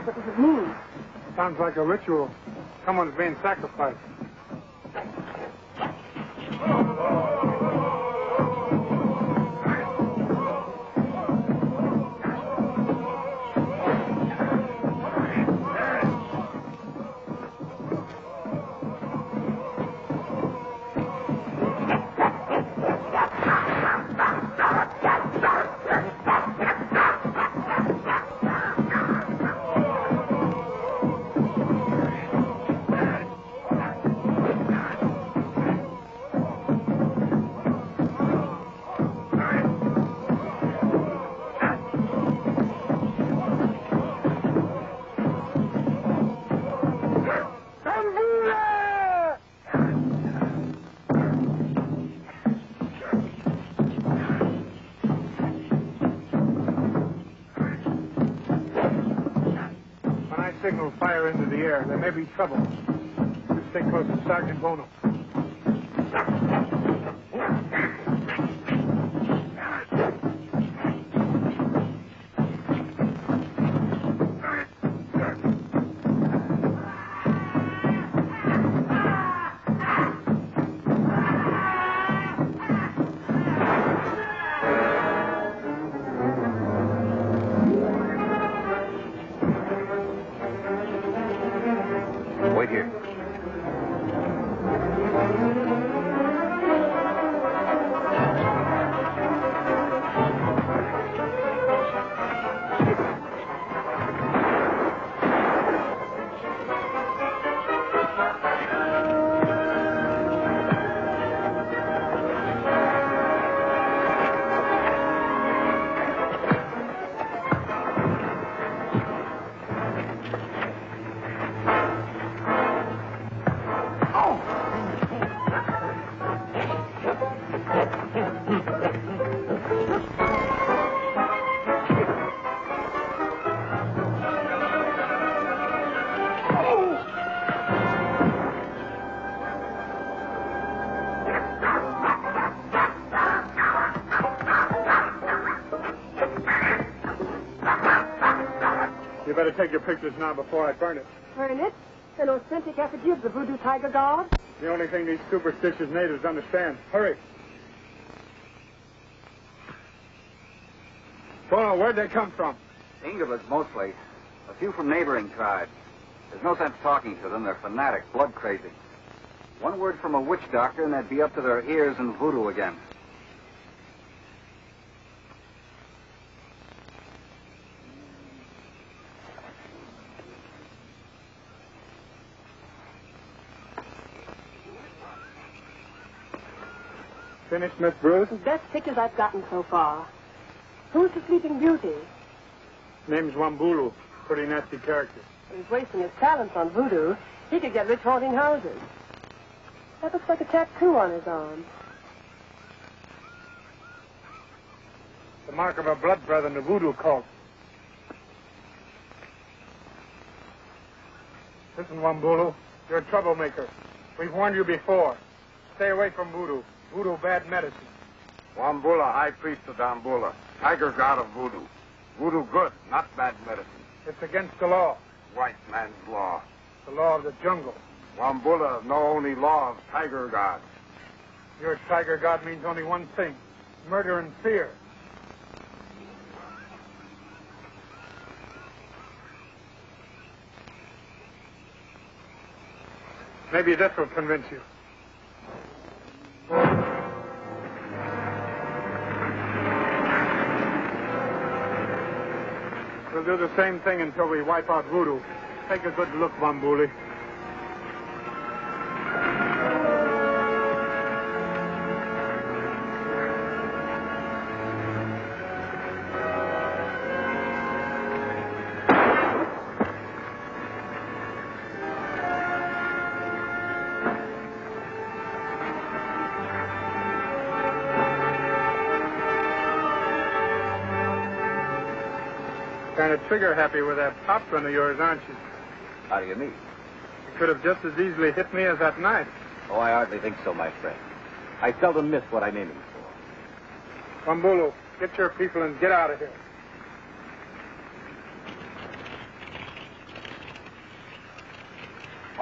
What does it mean? Sounds like a ritual. Someone's being sacrificed. Signal fire into the air. There may be trouble. Just stay close to Sergeant Bono. Wait here. You better take your pictures now before I burn it. Burn it? An authentic effigy of the voodoo tiger god? The only thing these superstitious natives understand. Hurry. Bono, where'd they come from? Inglevids, mostly. A few from neighboring tribes. There's no sense talking to them. They're fanatic, blood crazy. One word from a witch doctor and they'd be up to their ears in voodoo again. Finished, Miss Bruce? Best pictures I've gotten so far. Who's the Sleeping Beauty? Name's Wambulu. Pretty nasty character. He's wasting his talents on voodoo. He could get rich haunting houses. That looks like a tattoo on his arm. The mark of a blood brother in the voodoo cult. Listen, Wambulu, you're a troublemaker. We've warned you before. Stay away from voodoo. Voodoo, bad medicine. Wambula, high priest of Dambula, tiger god of voodoo. Voodoo good, not bad medicine. It's against the law. White man's law. The law of the jungle. Wambula know only law of tiger god. Your tiger god means only one thing. Murder and fear. Maybe this will convince you. We'll do the same thing until we wipe out voodoo. Take a good look, Wambulu. Kind of trigger-happy with that pop gun of yours, aren't you? How do you mean? You could have just as easily hit me as that knife. Oh, I hardly think so, my friend. I seldom miss what I'm aiming for. Wambulu, get your people and get out of here.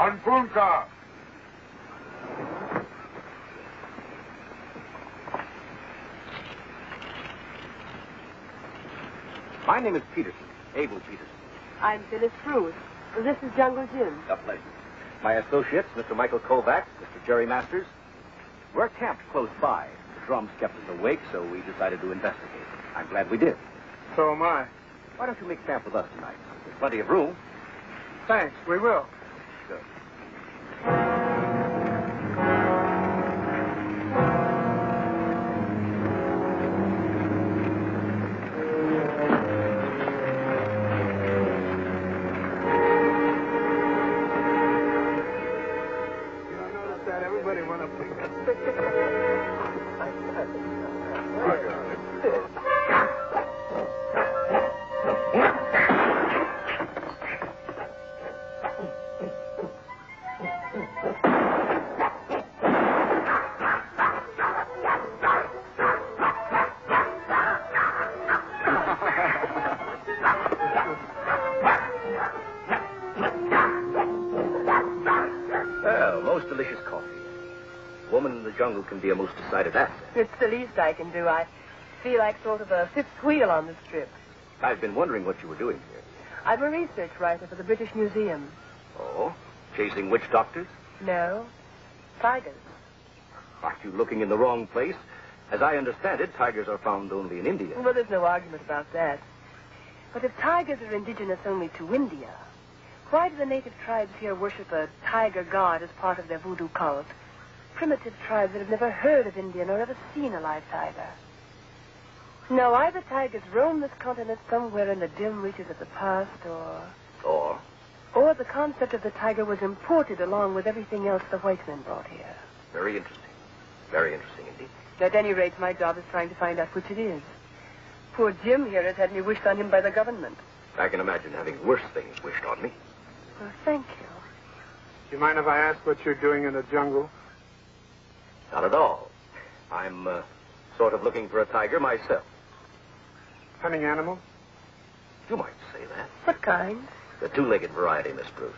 On Punta. My name is Peterson, Abel Peterson. I'm Phyllis Bruce. This is Jungle Jim. A pleasure. My associates, Mr. Michael Kovacs, Mr. Jerry Masters. We're camped close by. The drums kept us awake, so we decided to investigate. I'm glad we did. So am I. Why don't you make camp with us tonight? There's plenty of room. Thanks, we will. Good. Everybody went up Well, most delicious coffee. Woman in the jungle can be a most decided asset. It's the least I can do. I feel like sort of a fifth wheel on this trip. I've been wondering what you were doing here. I'm a research writer for the British Museum. Oh? Chasing witch doctors? No, tigers. Aren't you looking in the wrong place? As I understand it, tigers are found only in India. Well, there's no argument about that. But if tigers are indigenous only to India, why do the native tribes here worship a tiger god as part of their voodoo cult? Primitive tribes that have never heard of India nor ever seen a live tiger. No, either tigers roam this continent somewhere in the dim reaches of the past, or the concept of the tiger was imported along with everything else the white men brought here. Very interesting. Very interesting indeed. At any rate, my job is trying to find out which it is. Poor Jim here has had me wished on him by the government. I can imagine having worse things wished on me. Well, thank you. Do you mind if I ask what you're doing in the jungle? Not at all. I'm sort of looking for a tiger myself. Hunting animals? You might say that. What kind? The two-legged variety, Miss Bruce.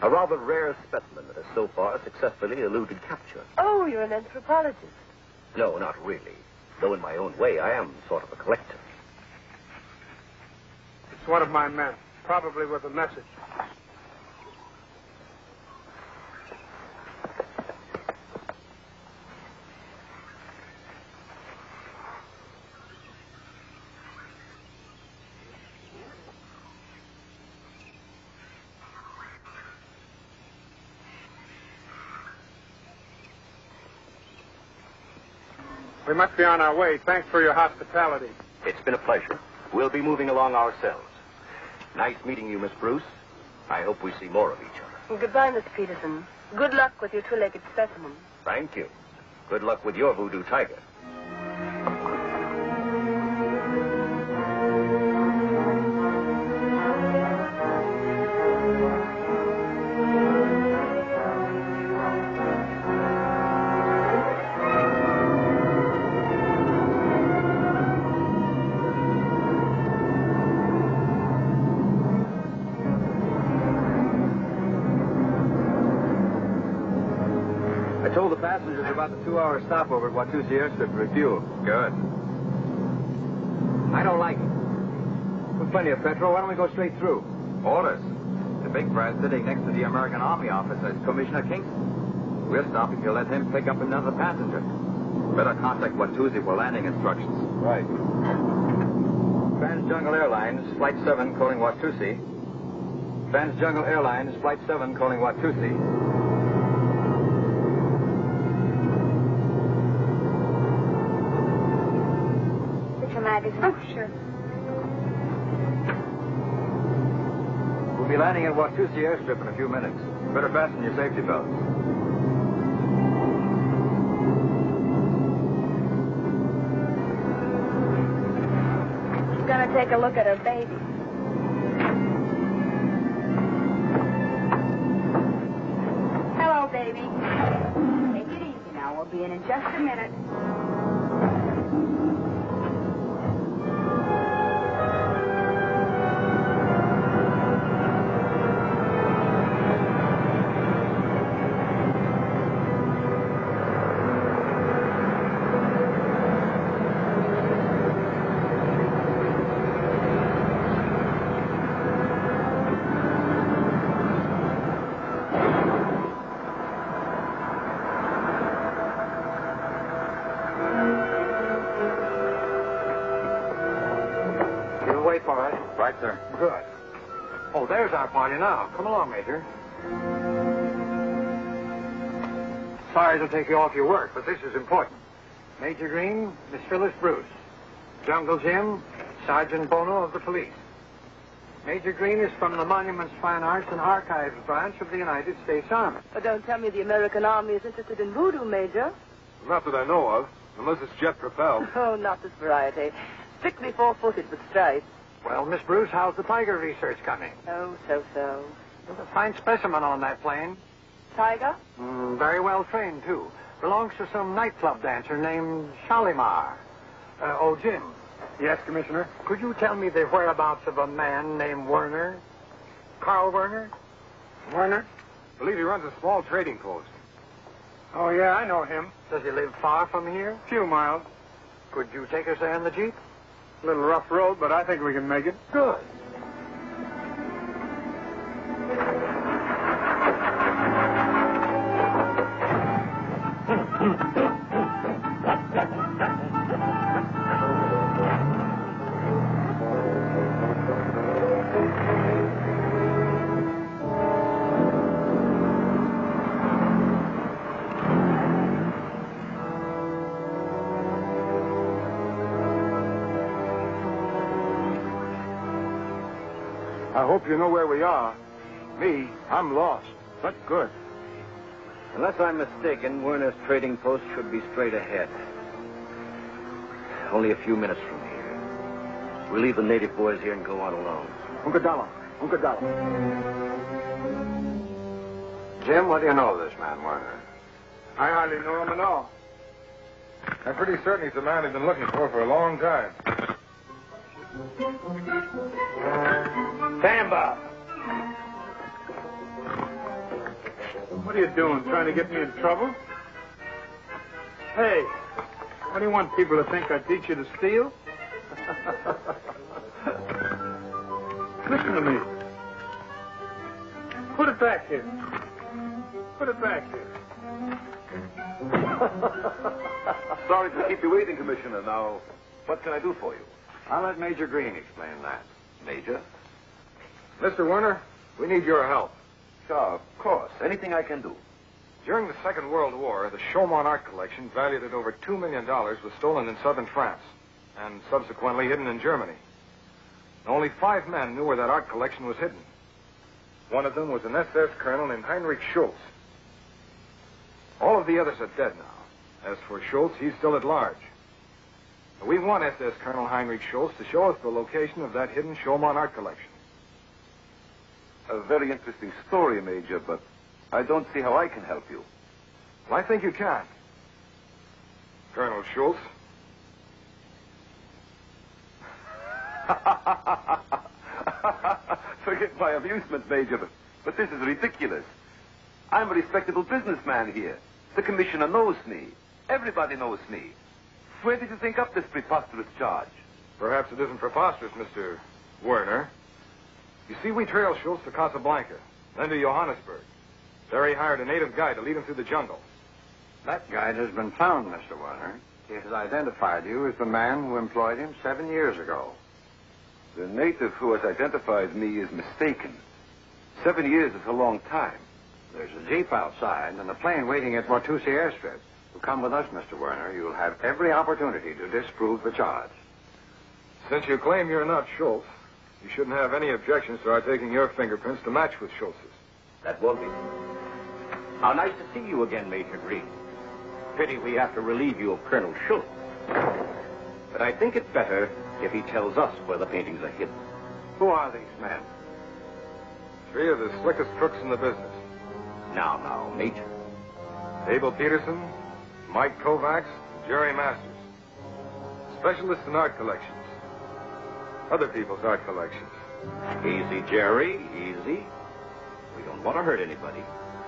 A rather rare specimen that has so far successfully eluded capture. Oh, you're an anthropologist. No, not really. Though in my own way, I am sort of a collector. It's one of my men, probably with a message. We must be on our way. Thanks for your hospitality. It's been a pleasure. We'll be moving along ourselves. Nice meeting you, Miss Bruce. I hope we see more of each other. Well, goodbye, Miss Peterson. Good luck with your two-legged specimen. Thank you. Good luck with your voodoo tiger. I told the passengers about the 2-hour stopover at Watusi Airstrip for refuel. Good. I don't like it. With plenty of petrol, why don't we go straight through? Orders. The big frat sitting next to the American Army office is Commissioner Kingston. We'll stop if you let him pick up another passenger. Better contact Watusi for landing instructions. Right. Trans-Jungle Airlines, Flight 7, calling Watusi. Trans-Jungle Airlines, Flight 7, calling Watusi. Magazine. Oh, sure. We'll be landing at Watusi Airstrip in a few minutes. Better fasten your safety belts. She's gonna take a look at her baby. Hello, baby. Take it easy now. We'll be in just a minute. for us? Right, sir. Good. Oh, there's our party now. Come along, Major. Sorry to take you off your work, but this is important. Major Green, Miss Phyllis Bruce. Jungle Jim, Sergeant Bono of the police. Major Green is from the Monuments, Fine Arts, and Archives branch of the United States Army. But don't tell me the American Army is interested in voodoo, Major. Not that I know of, unless it's jet propelled. Oh, not this variety. Strictly four-footed with stripes. Well, Miss Bruce, how's the tiger research coming? Oh, so-so. There's a fine specimen on that plane. Tiger? Very well trained, too. Belongs to some nightclub dancer named Shalimar. Jim. Yes, Commissioner? Could you tell me the whereabouts of a man named Werner? Carl Werner? Werner? I believe he runs a small trading post. Oh, yeah, I know him. Does he live far from here? Few miles. Could you take us there in the Jeep? A little rough road, but I think we can make it. Good. I hope you know where we are. Me, I'm lost. But good. Unless I'm mistaken, Werner's trading post should be straight ahead. Only a few minutes from here. We'll leave the native boys here and go on alone. Unkadala. Jim, what do you know of this man, Werner? I hardly know him at all. I'm pretty certain he's the man he's been looking for a long time. Samba! What are you doing? Trying to get me in trouble? Hey, what do you want people to think? I teach you to steal? Listen to me. Put it back here. Put it back here. Sorry to keep you waiting, Commissioner. Now, what can I do for you? I'll let Major Green explain that. Major? Mr. Werner, we need your help. Sure, of course. Anything I can do. During the Second World War, the Chaumont art collection, valued at over $2 million, was stolen in southern France and subsequently hidden in Germany. Only 5 men knew where that art collection was hidden. One of them was an SS colonel named Heinrich Schultz. All of the others are dead now. As for Schultz, he's still at large. We want SS Colonel Heinrich Schultz to show us the location of that hidden Chaumont art collection. A very interesting story, Major, but I don't see how I can help you. Well, I think you can. Colonel Schultz. Forgive my amusement, Major, but this is ridiculous. I'm a respectable businessman here. The commissioner knows me. Everybody knows me. Where did you think up this preposterous charge? Perhaps it isn't preposterous, Mr. Werner. You see, we trailed Schultz to Casablanca, then to Johannesburg. There he hired a native guide to lead him through the jungle. That guide has been found, Mr. Werner. He has identified you as the man who employed him 7 years ago. The native who has identified me is mistaken. 7 years is a long time. There's a jeep outside and a plane waiting at Watusi airstrip. You come with us, Mr. Werner. You'll have every opportunity to disprove the charge. Since you claim you're not Schultz, you shouldn't have any objections to our taking your fingerprints to match with Schultz's. That won't be. How nice to see you again, Major Green. Pity we have to relieve you of Colonel Schultz. But I think it's better if he tells us where the paintings are hidden. Who are these men? 3 of the slickest crooks in the business. Now, Major. Abel Peterson, Mike Kovacs, Jerry Masters. Specialists in art collections. Other people's art collections. Easy, Jerry, easy. We don't want to hurt anybody,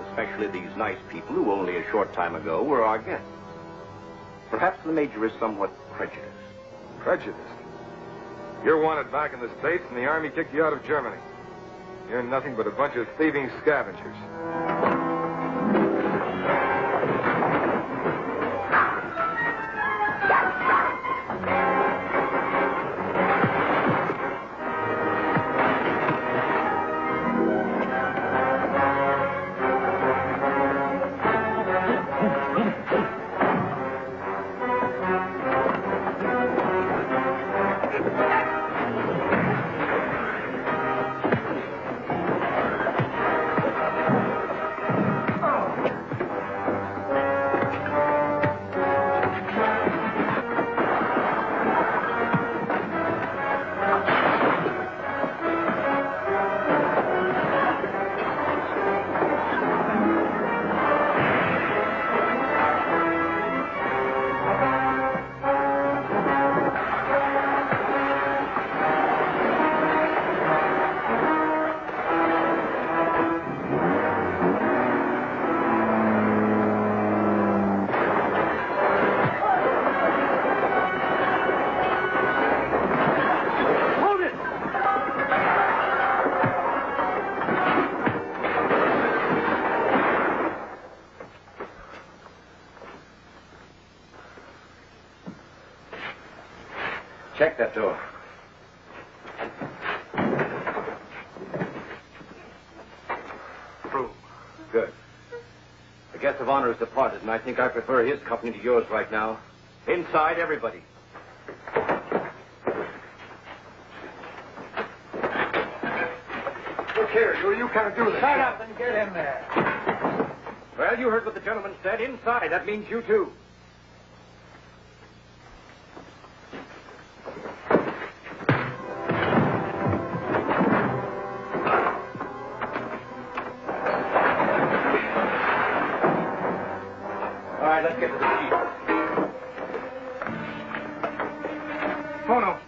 especially these nice people who only a short time ago were our guests. Perhaps the Major is somewhat prejudiced. Prejudiced? You're wanted back in the States and the Army kicked you out of Germany. You're nothing but a bunch of thieving scavengers. Check that door. Through. Good. The guest of honor has departed, and I think I prefer his company to yours right now. Inside, everybody. Look here, you can't do this. Shut up and get in there. Well, you heard what the gentleman said. Inside. That means you, too. All right, let's get to the chief. Bono.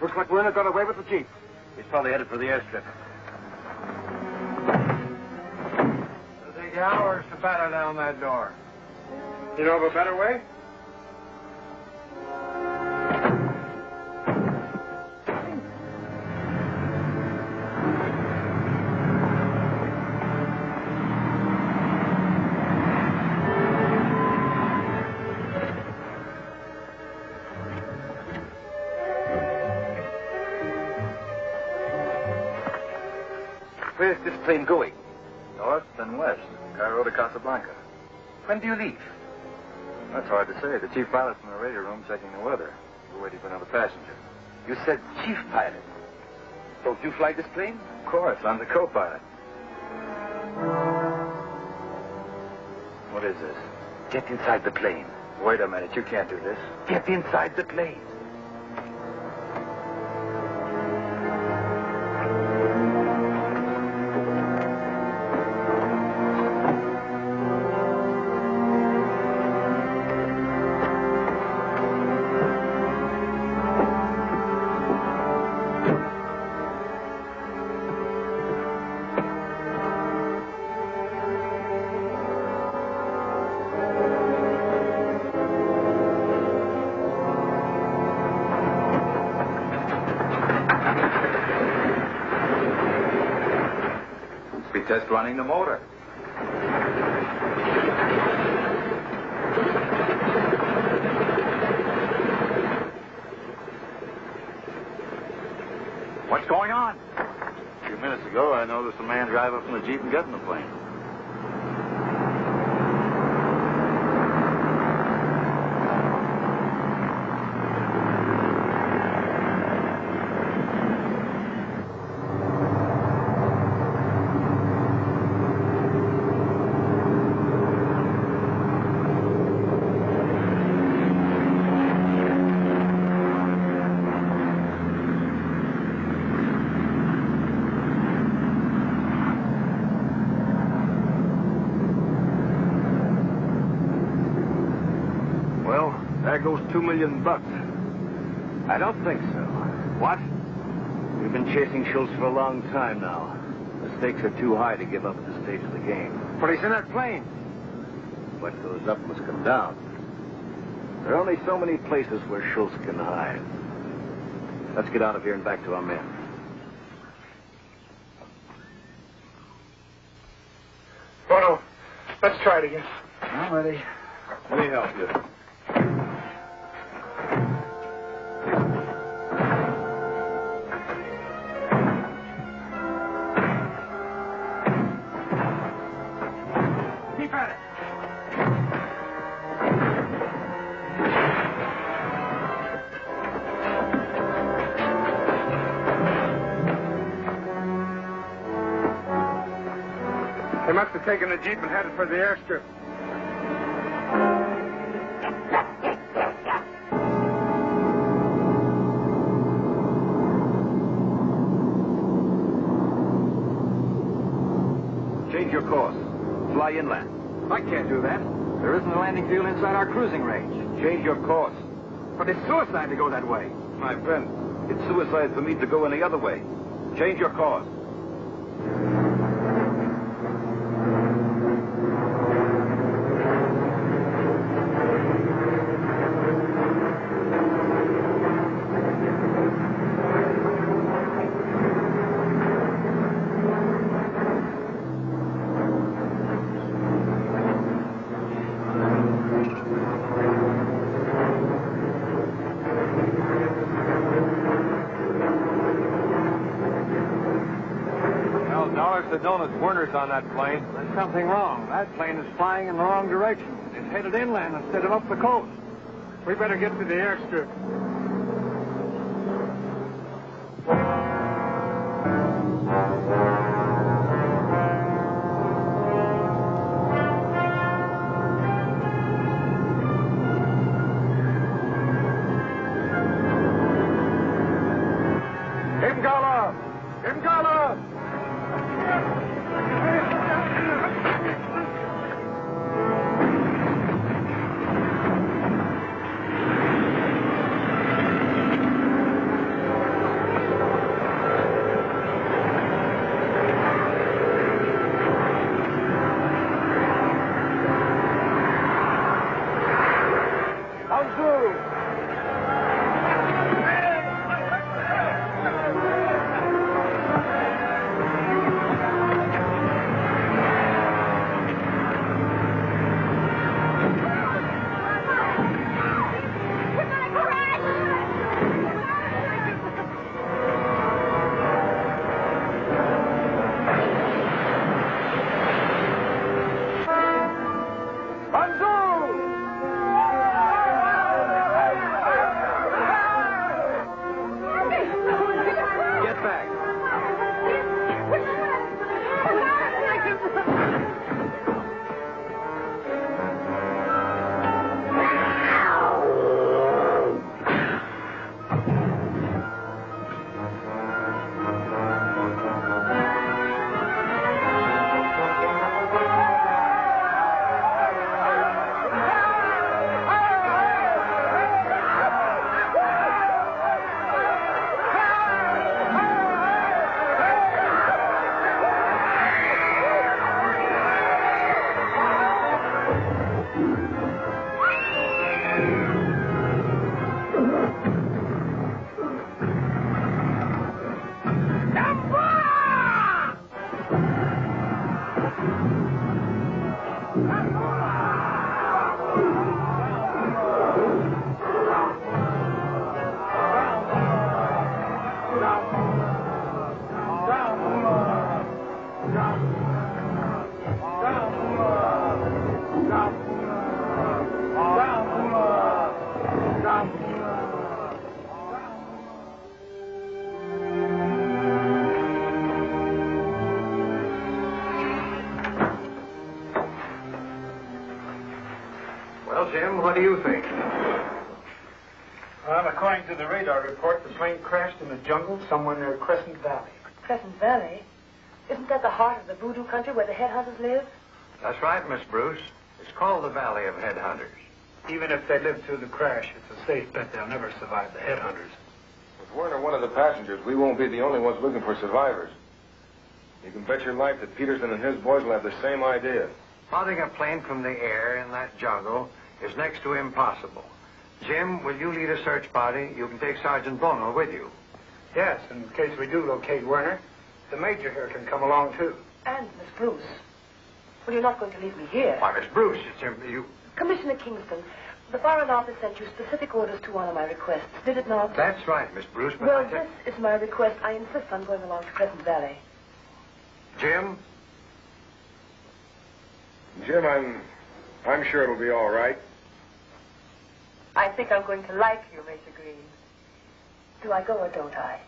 Looks like Werner got away with the jeep. He's probably headed for the airstrip. It'll take hours to batter down that door. You know of a better way? Where's this plane going? North and west. Cairo to Casablanca. When do you leave? That's hard to say. The chief pilot's in the radio room checking the weather. We're waiting for another passenger. You said chief pilot. Don't you fly this plane? Of course, I'm the co-pilot. What is this? Get inside the plane. Wait a minute, you can't do this. Get inside the plane. Just running the motor. What's going on? A few minutes ago, I noticed a man drive up from the Jeep and get in the plane. There goes $2 million. I don't think so. What? We've been chasing Schultz for a long time now. The stakes are too high to give up at this stage of the game. But he's in that plane. What goes up must come down. There are only so many places where Schultz can hide. Let's get out of here and back to our men. Bono, let's try it again. I'm ready. Let me help you. Keep at it. They must have taken a jeep and headed for the airstrip. Change your course. Fly inland. I can't do that. There isn't a landing field inside our cruising range. Change your course. But it's suicide to go that way. My friend, it's suicide for me to go any other way. Change your course. Known as Werner's on that plane. There's something wrong. That plane is flying in the wrong direction. It's headed inland instead of up the coast. We better get to the airstrip. Imgala! Imgala! Well, Jim, what do you think? Well, according to the radar report, the plane crashed in the jungle somewhere near Crescent Valley. Crescent Valley? Isn't that the heart of the voodoo country where the headhunters live? That's right, Miss Bruce. It's called the Valley of Headhunters. Even if they live through the crash, it's a safe bet they'll never survive the headhunters. With Werner one of the passengers, we won't be the only ones looking for survivors. You can bet your life that Peterson and his boys will have the same idea. Spotting a plane from the air in that jungle is next to impossible. Jim, will you lead a search party? You can take Sergeant Bono with you. Yes, in case we do locate Werner, the major here can come along, too. And Miss Bruce. Well, you're not going to leave me here. Why, Miss Bruce, it's simply you... Commissioner Kingston, the Foreign Office sent you specific orders to honor my requests, did it not? That's right, Miss Bruce, but well, this is my request. I insist on going along to Crescent Valley. Jim? Jim, I'm sure it'll be all right. I think I'm going to like you, Major Green. Do I go or don't I?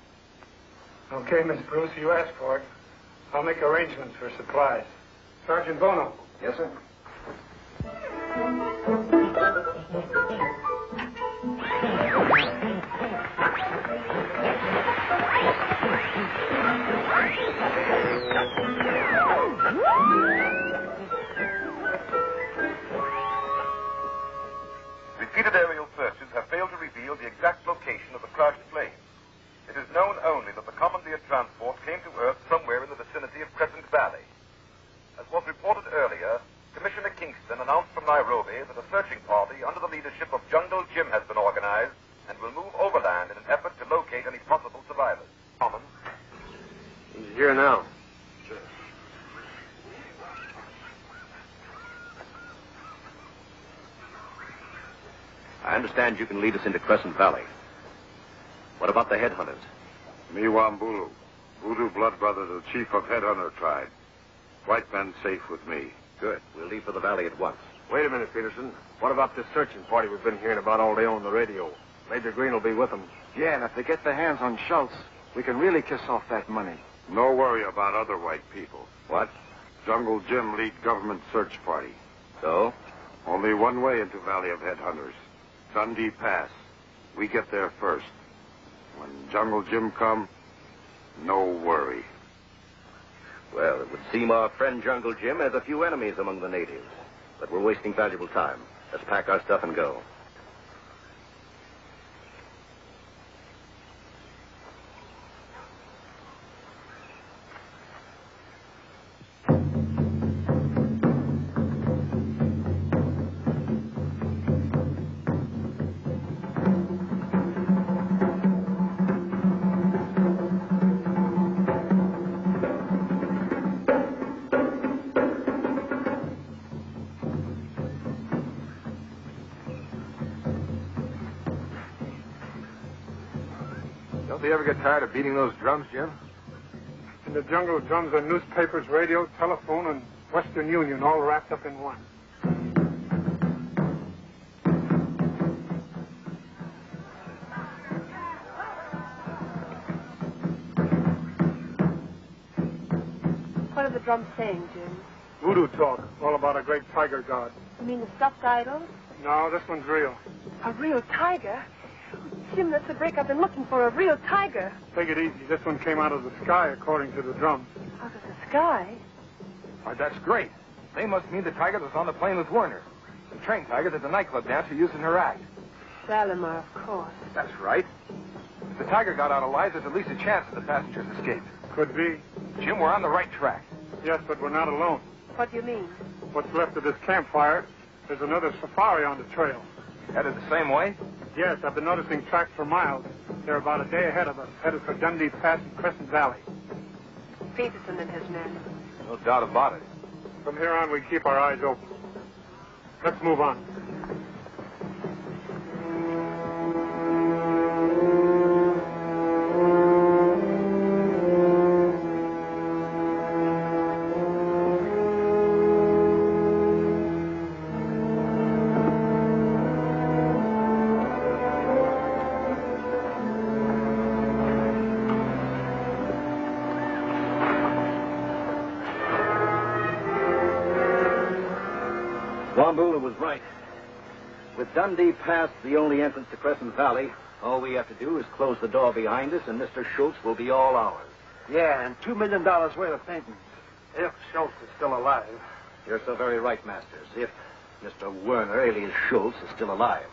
Okay, Miss Bruce, you asked for it. I'll make arrangements for supplies. Sergeant Bono. Yes, sir. Repeated aerial searches have failed to reveal the exact location of the crashed plane. It is known only that the commandeered transport came to Earth somewhere in the vicinity of Crescent Valley. As was reported earlier, Commissioner Kingston announced from Nairobi that a searching party under the leadership of Jungle Jim has been organized and will move overland in an effort to locate any possible survivors. Common. He's here now. I understand you can lead us into Crescent Valley. What about the headhunters? Me Wambulu, Voodoo blood brother to the chief of headhunter tribe. White men safe with me. Good. We'll leave for the valley at once. Wait a minute, Peterson. What about this searching party we've been hearing about all day on the radio? Major Green will be with them. Yeah, and if they get their hands on Schultz, we can really kiss off that money. No worry about other white people. What? Jungle Jim lead government search party. So? Only one way into Valley of Headhunters. Dundee Pass. We get there first. When Jungle Jim come, no worry. Well, it would seem our friend Jungle Jim has a few enemies among the natives. But we're wasting valuable time. Let's pack our stuff and go. Don't they ever get tired of beating those drums, Jim? In the jungle, drums are newspapers, radio, telephone, and Western Union all wrapped up in one. What are the drums saying, Jim? Voodoo talk, all about a great tiger god. You mean the stuffed idols? No, this one's real. A real tiger? Jim, that's the break I've been looking for, a real tiger. Take it easy. This one came out of the sky, according to the drums. Out of the sky? Why, that's great. They must mean the tiger that's on the plane with Werner. The train tiger that the nightclub dancer used in her act. Valimar, of course. That's right. If the tiger got out alive, there's at least a chance that the passengers escaped. Could be. Jim, we're on the right track. Yes, but we're not alone. What do you mean? What's left of this campfire, there's another safari on the trail. Headed the same way? Yes, I've been noticing tracks for miles. They're about a day ahead of us, headed for Dundee Pass and Crescent Valley. Peterson and his men. No doubt about it. From here on, we keep our eyes open. Let's move on. Wambula was right. With Dundee Pass the only entrance to Crescent Valley, all we have to do is close the door behind us, and Mr. Schultz will be all ours. Yeah, and $2 million worth of paintings. If Schultz is still alive. You're so very right, Masters. If Mr. Werner, alias Schultz, is still alive.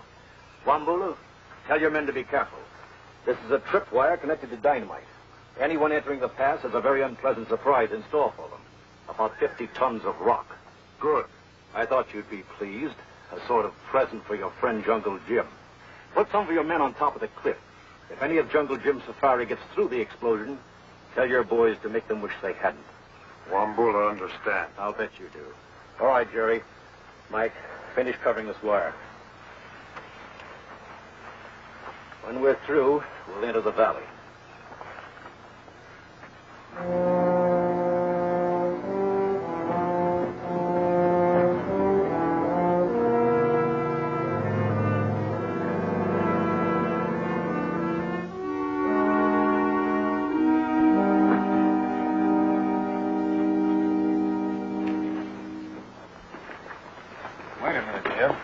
Wambula, tell your men to be careful. This is a tripwire connected to dynamite. Anyone entering the pass has a very unpleasant surprise in store for them. About 50 tons of rock. Good. I thought you'd be pleased. A sort of present for your friend Jungle Jim. Put some of your men on top of the cliff. If any of Jungle Jim's safari gets through the explosion, tell your boys to make them wish they hadn't. Wambula understand. I'll bet you do. All right, Jerry. Mike, finish covering this wire. When we're through, we'll enter the valley. Jim.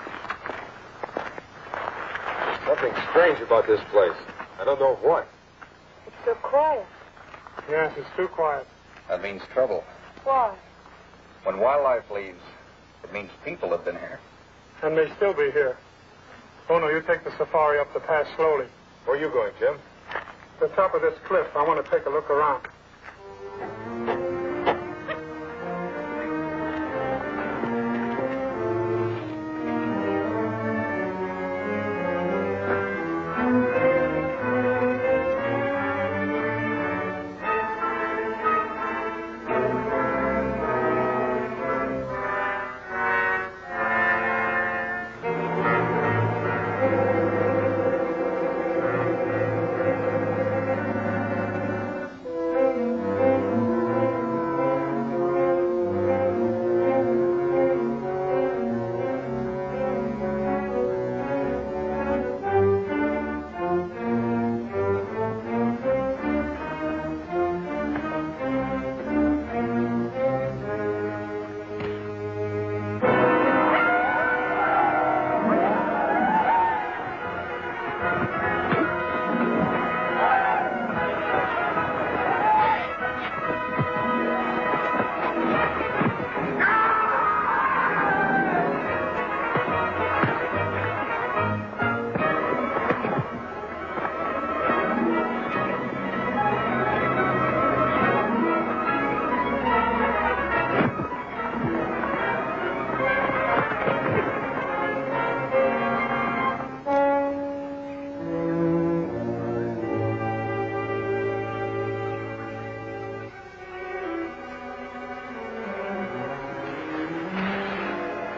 Something strange about this place. I don't know what. It's so quiet. Yes, it's too quiet. That means trouble. Why? When wildlife leaves, it means people have been here. And may still be here. Bono, you take the safari up the pass slowly. Where are you going, Jim? The top of this cliff. I want to take a look around.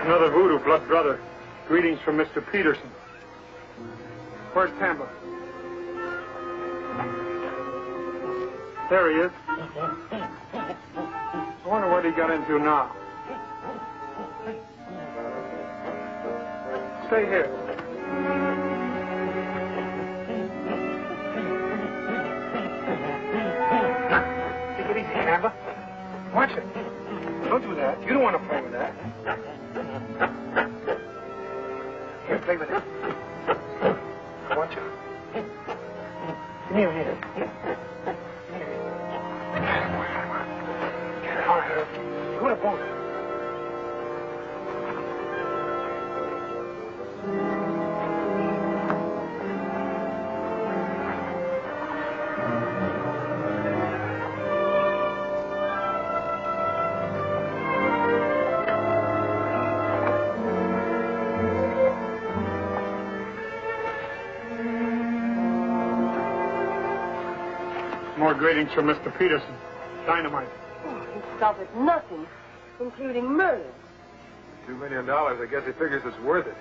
Another voodoo blood brother. Greetings from Mr. Peterson. Where's Tamba? There he is. I wonder what he got into now. Stay here. Take it easy, Tamba. Watch it. Don't do that. You don't want to play with that. Here, play with it. I want you. Come here, here. Get out of here. Go to boat. More greetings from Mr. Peterson. Dynamite. Oh, he stop at nothing, including murder. $2 million. I guess he figures it's worth it.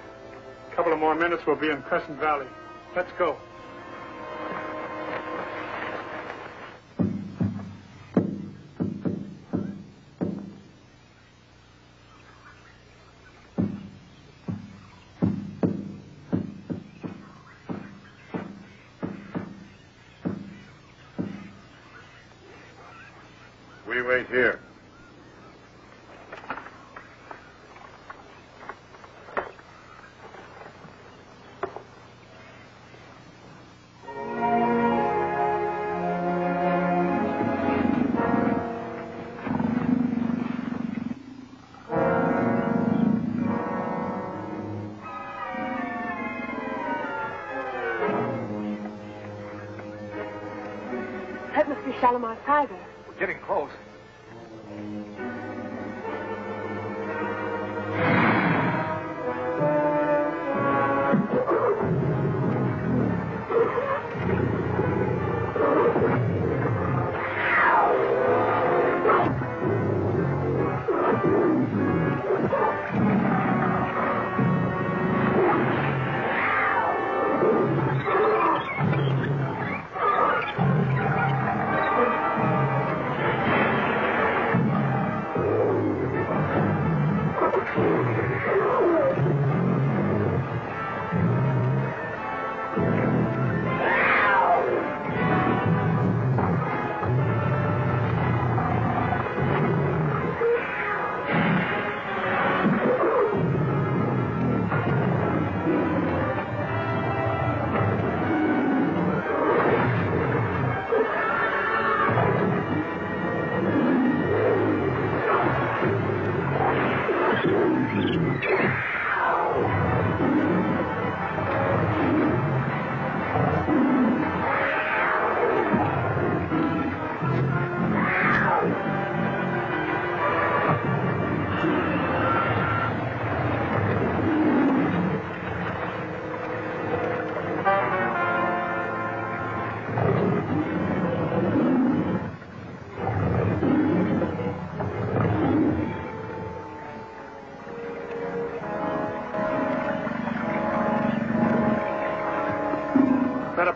A couple of more minutes, we'll be in Crescent Valley. Let's go. We wait here. That must be Shalimar Tiger. We're getting close.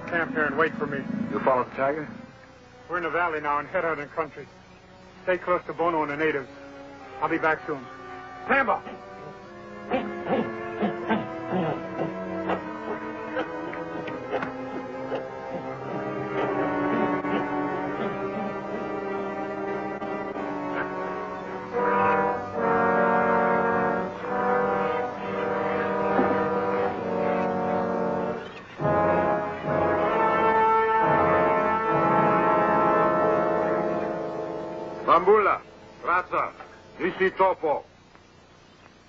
camp here and wait for me. You follow the tiger? We're in the valley now in headhunting country. Stay close to Bono and the natives. I'll be back soon. Sambo! Tambula, Graza, Nisi Topo.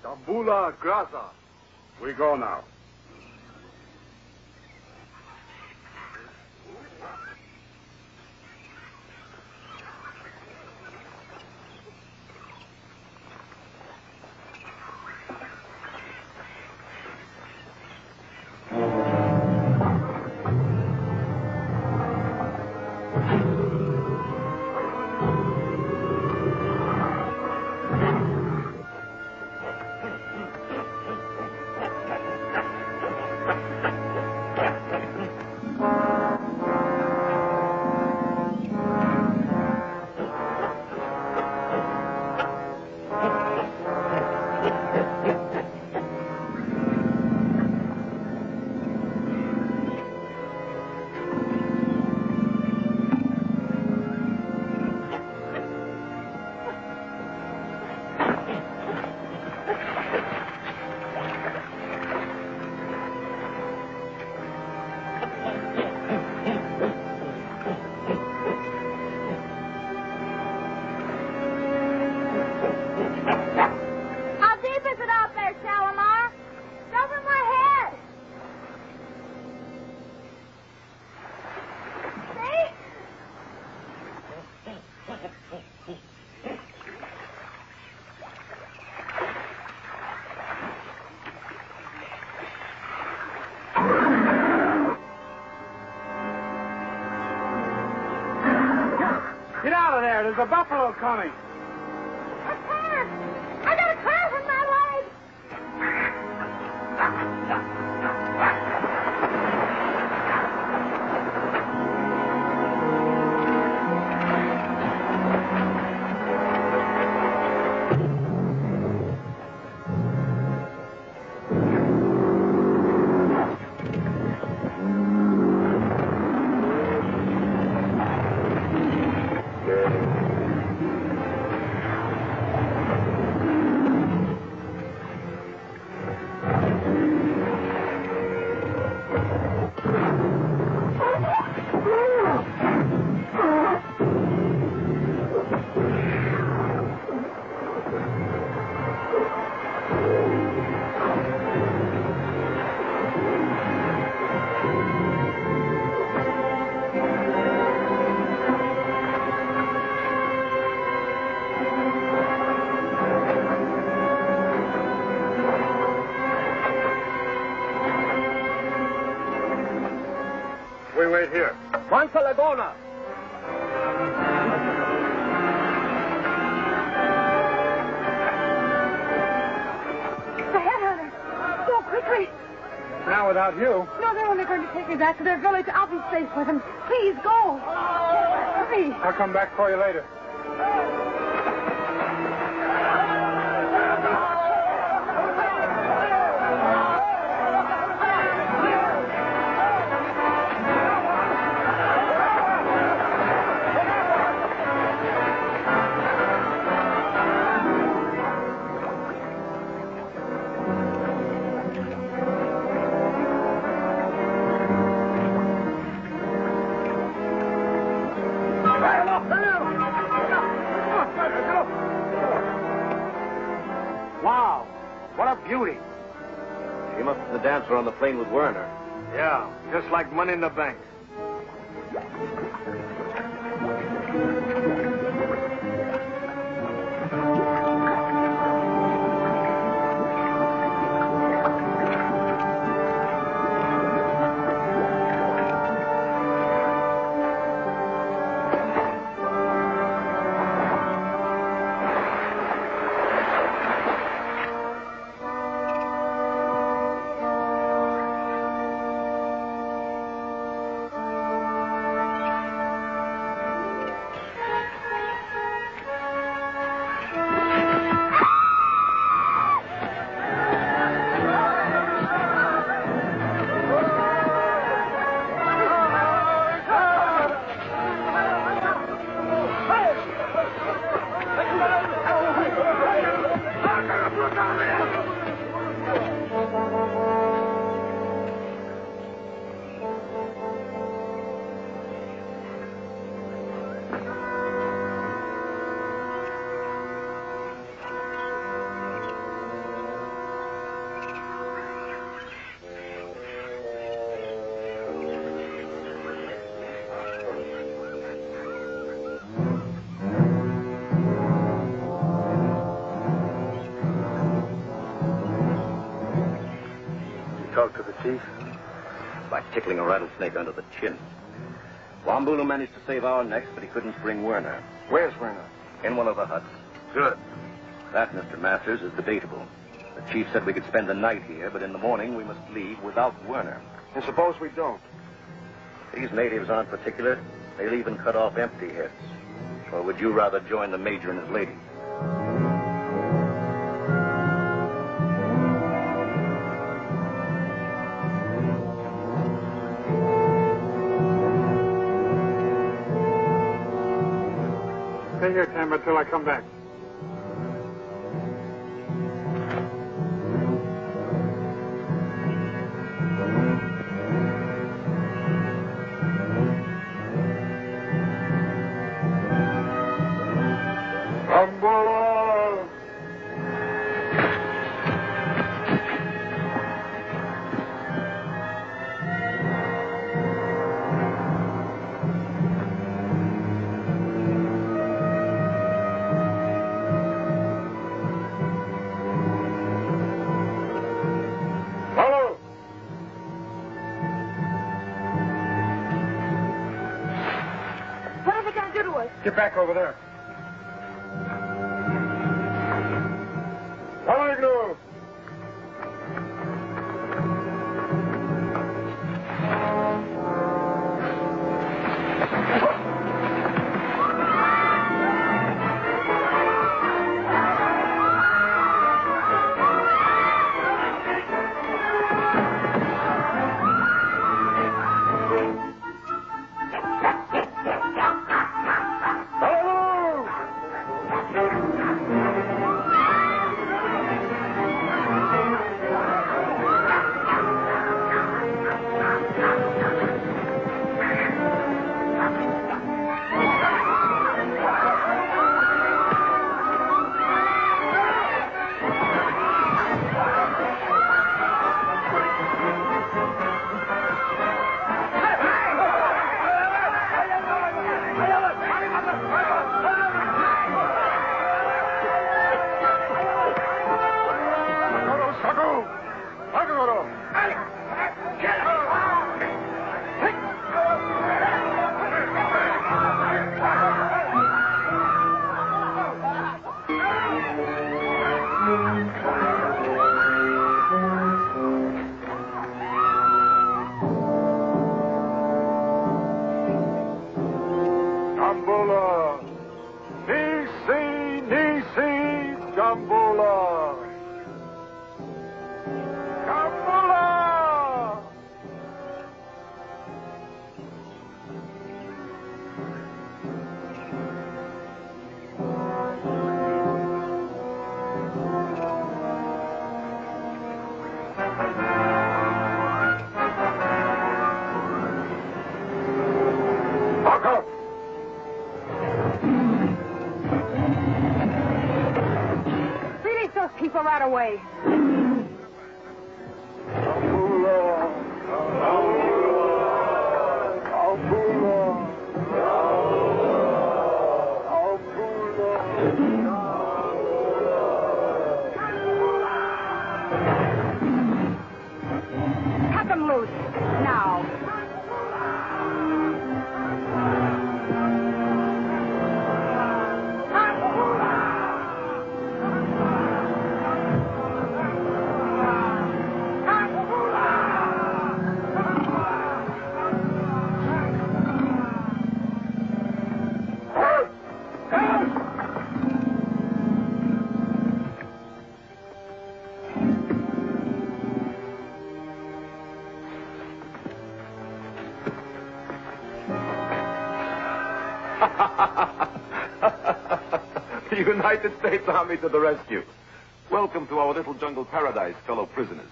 Tambula, Graza. We go now. Get out of there. There's a buffalo coming. A cramp! I got a cramp in my leg! We wait here. Mansa Lagona. The headhunter! Go quickly! Now without you. No, they're only going to take me back to their village. I'll be safe with them. Please go. Hurry. I'll come back for you later. Wow. What a beauty. She must be the dancer on the plane with Werner. Yeah, just like money in the bank. talk to the chief? By tickling a rattlesnake under the chin. Wambulu managed to save our necks, but he couldn't bring Werner. Where's Werner? In one of the huts. Good. That, Mr. Masters, is debatable. The chief said we could spend the night here, but in the morning we must leave without Werner. And suppose we don't? These natives aren't particular. They'll even cut off empty heads. Or would you rather join the major and his lady? Stay here, Tamba, till I come back. Get back over there. Allegro! People right away. Cut them loose. Now. The United States Army to the rescue. Welcome to our little jungle paradise, fellow prisoners.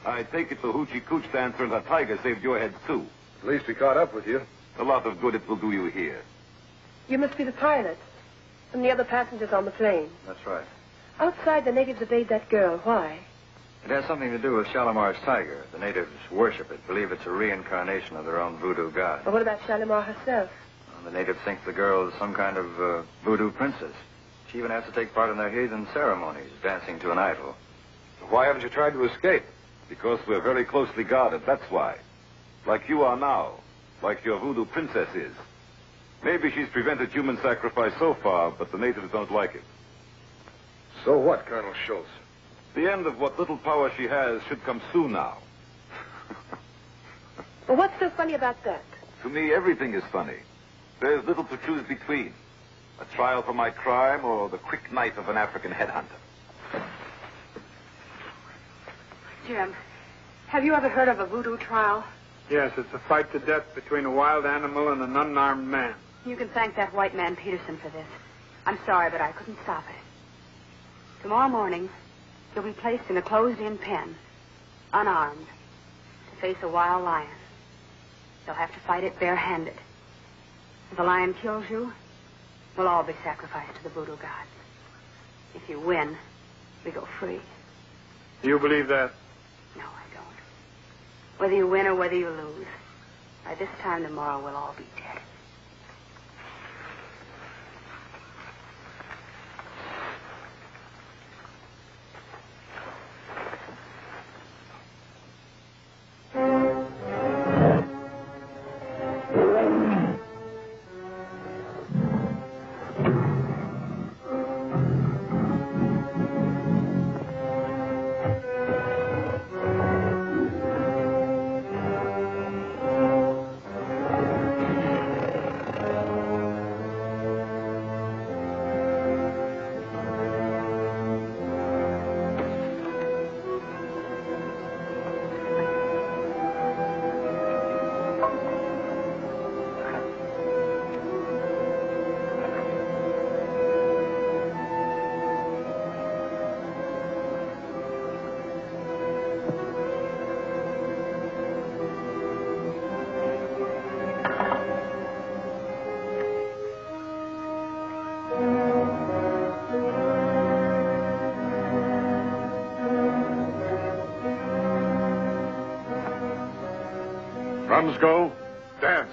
I take it the Hoochie Cooch dancer and her tiger saved your heads, too. At least we caught up with you. A lot of good it will do you here. You must be the pilot and the other passengers on the plane. That's right. Outside, the natives obeyed that girl. Why? It has something to do with Shalimar's tiger. The natives worship it, believe it's a reincarnation of their own voodoo god. But what about Shalimar herself? The natives think the girl is some kind of voodoo princess. She even has to take part in their heathen ceremonies, dancing to an idol. Why haven't you tried to escape? Because we're very closely guarded, that's why. Like you are now. Like your voodoo princess is. Maybe she's prevented human sacrifice so far, but the natives don't like it. So what, Colonel Schultz? The end of what little power she has should come soon now. Well, what's so funny about that? To me, everything is funny. There's little to choose between. A trial for my crime or the quick knife of an African headhunter. Jim, have you ever heard of a voodoo trial? Yes, it's a fight to death between a wild animal and an unarmed man. You can thank that white man Peterson for this. I'm sorry, but I couldn't stop it. Tomorrow morning, you'll be placed in a closed-in pen, unarmed, to face a wild lion. You'll have to fight it barehanded. If the lion kills you, we'll all be sacrificed to the voodoo gods. If you win, we go free. You believe that? No, I don't. Whether you win or whether you lose, by this time tomorrow we'll all be dead. Drums go. Dance.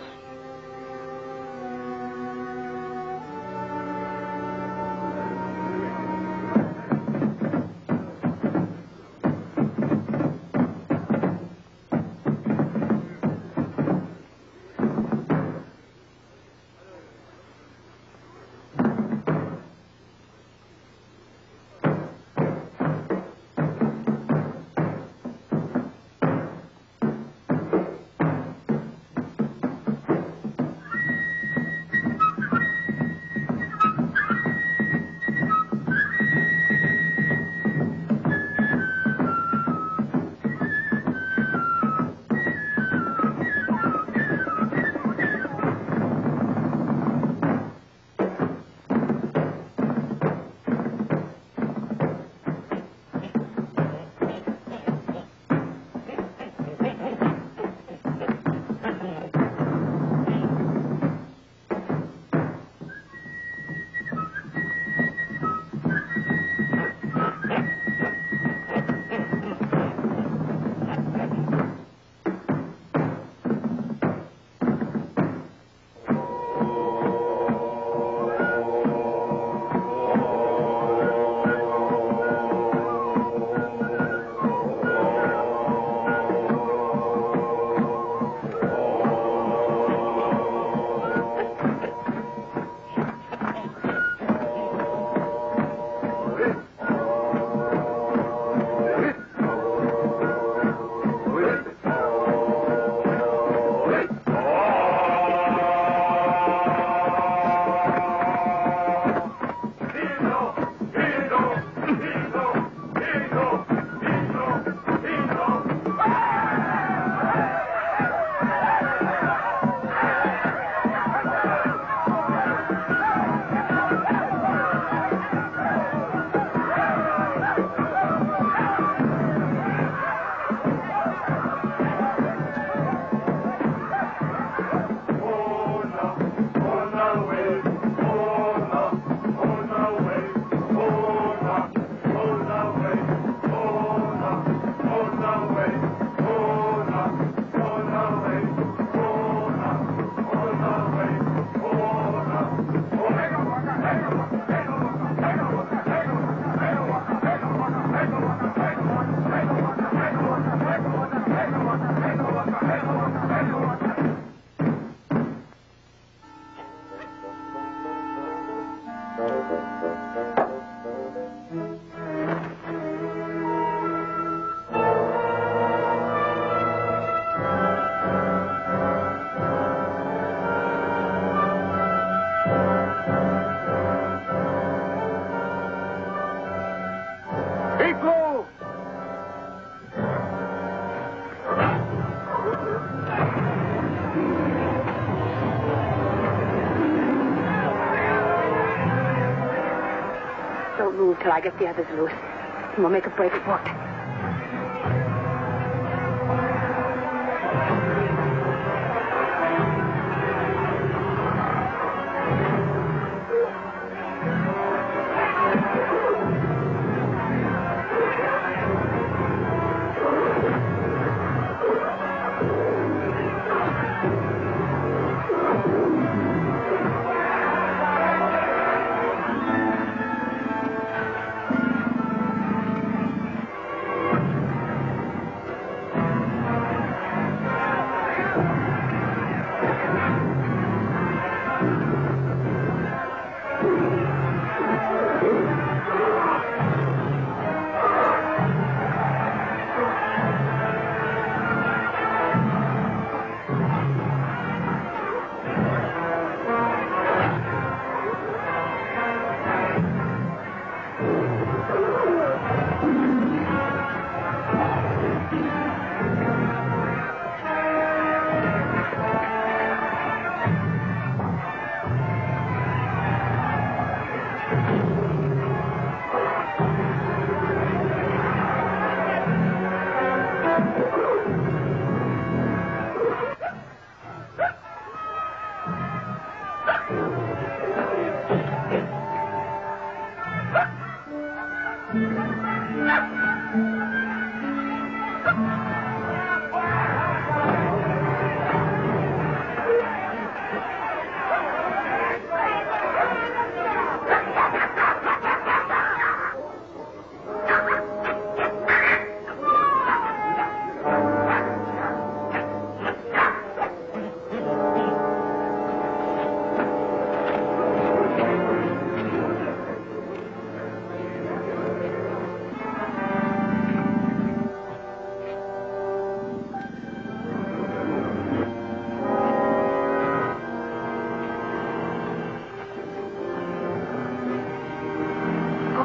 Don't move till I get the others loose. And we'll make a break for it.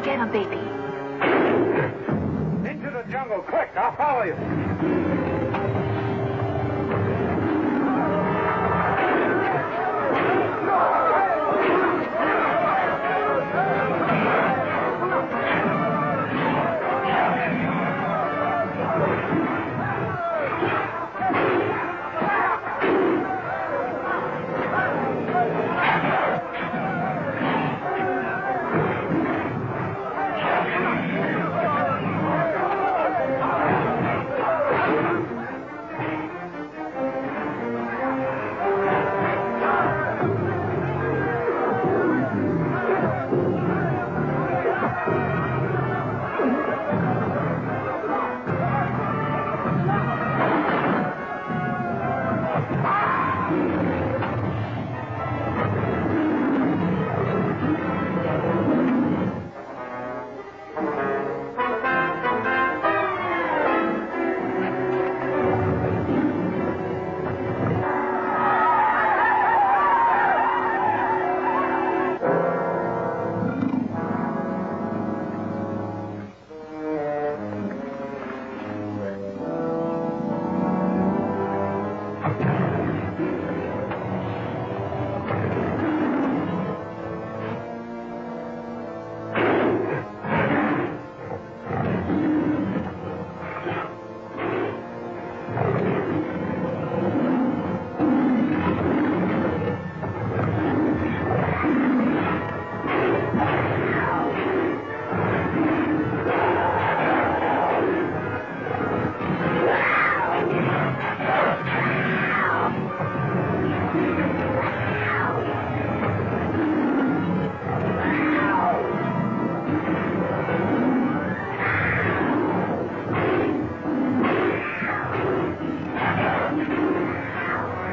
Get him, baby. Into the jungle, quick! I'll follow you.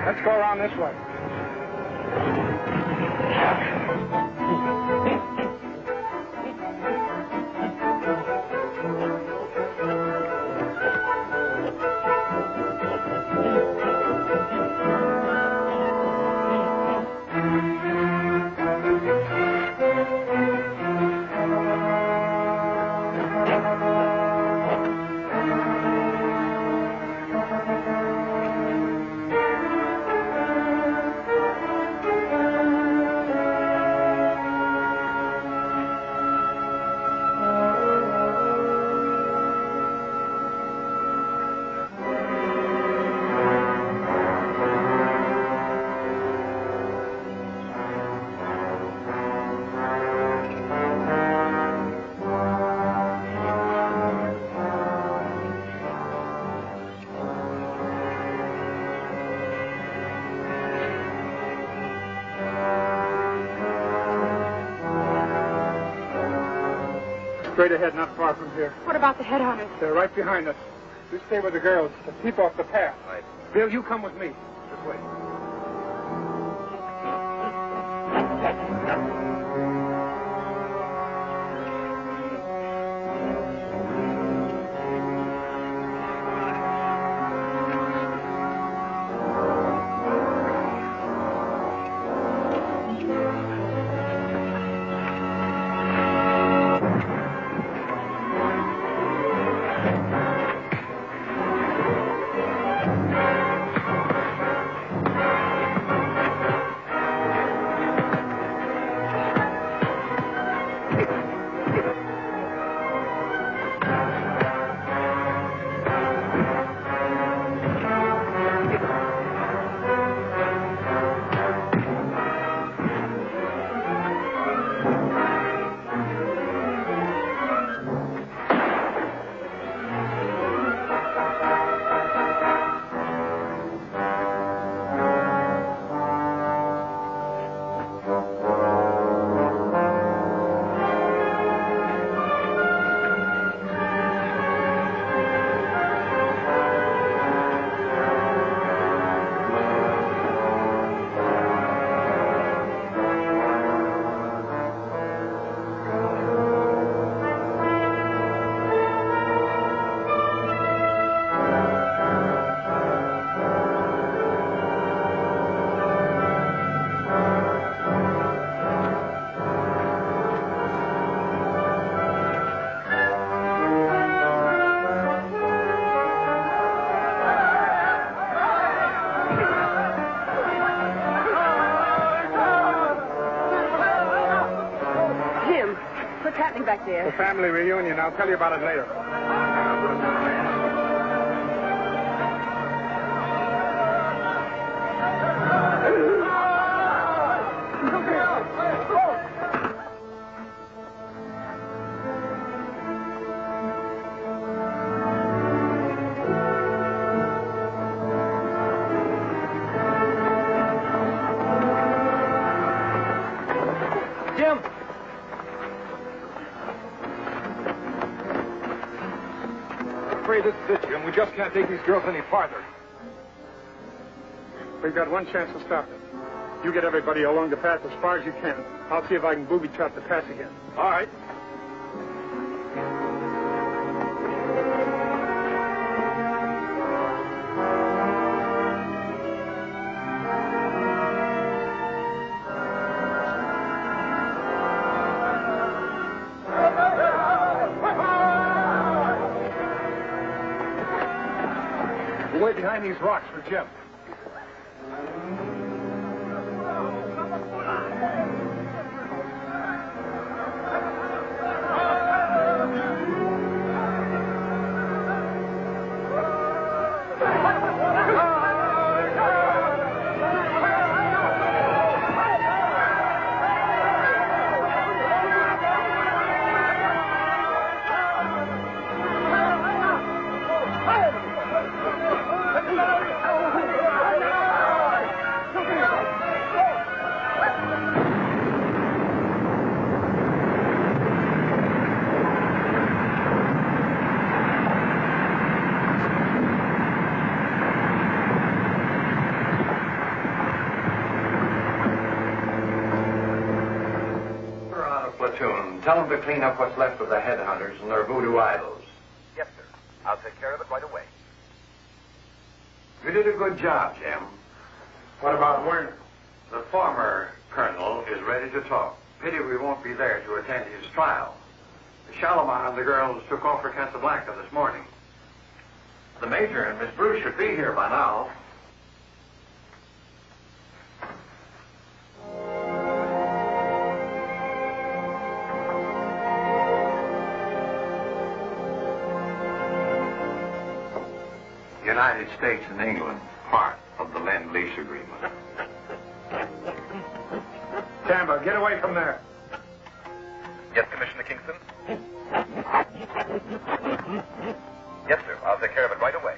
Let's go around this way. Straight ahead, not far from here. What about the headhunters? They're right behind us. You stay with the girls to keep off the path. Right. Bill, you come with me. This way. Back there. The family reunion. I'll tell you about it later. Jim! I'm afraid this is it, Jim. We just can't take these girls any farther. We've got one chance to stop it. You get everybody along the path as far as you can. I'll see if I can booby-trap the pass again. All right. We'll wait behind these rocks for Jim. Platoon, tell them to clean up what's left of the headhunters and their voodoo idols. Yes, sir. I'll take care of it right away. You did a good job, Jim. What about Werner? The former colonel is ready to talk. Pity we won't be there to attend his trial. Shalimar and the girls took off for Casablanca this morning. The major and Miss Bruce should be here by now. United States and England, part of the Lend-Lease Agreement. Tamba, get away from there. Yes, Commissioner Kingston? Yes, sir. I'll take care of it right away.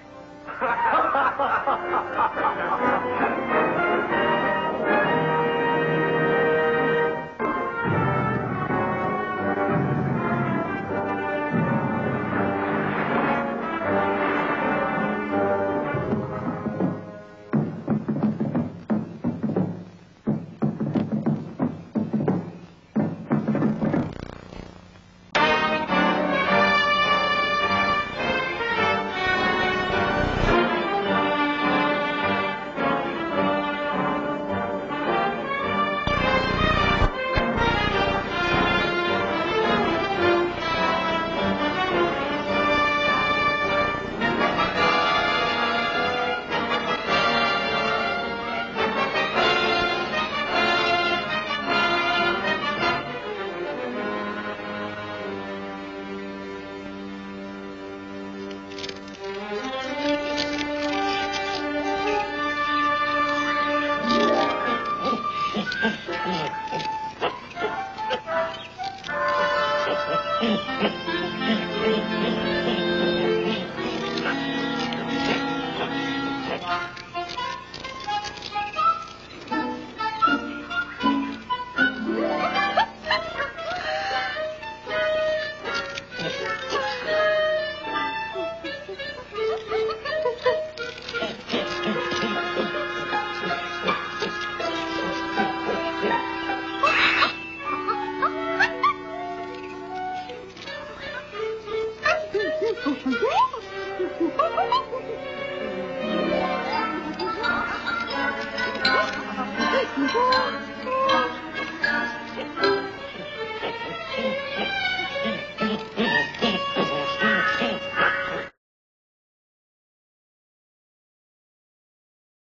Uncle.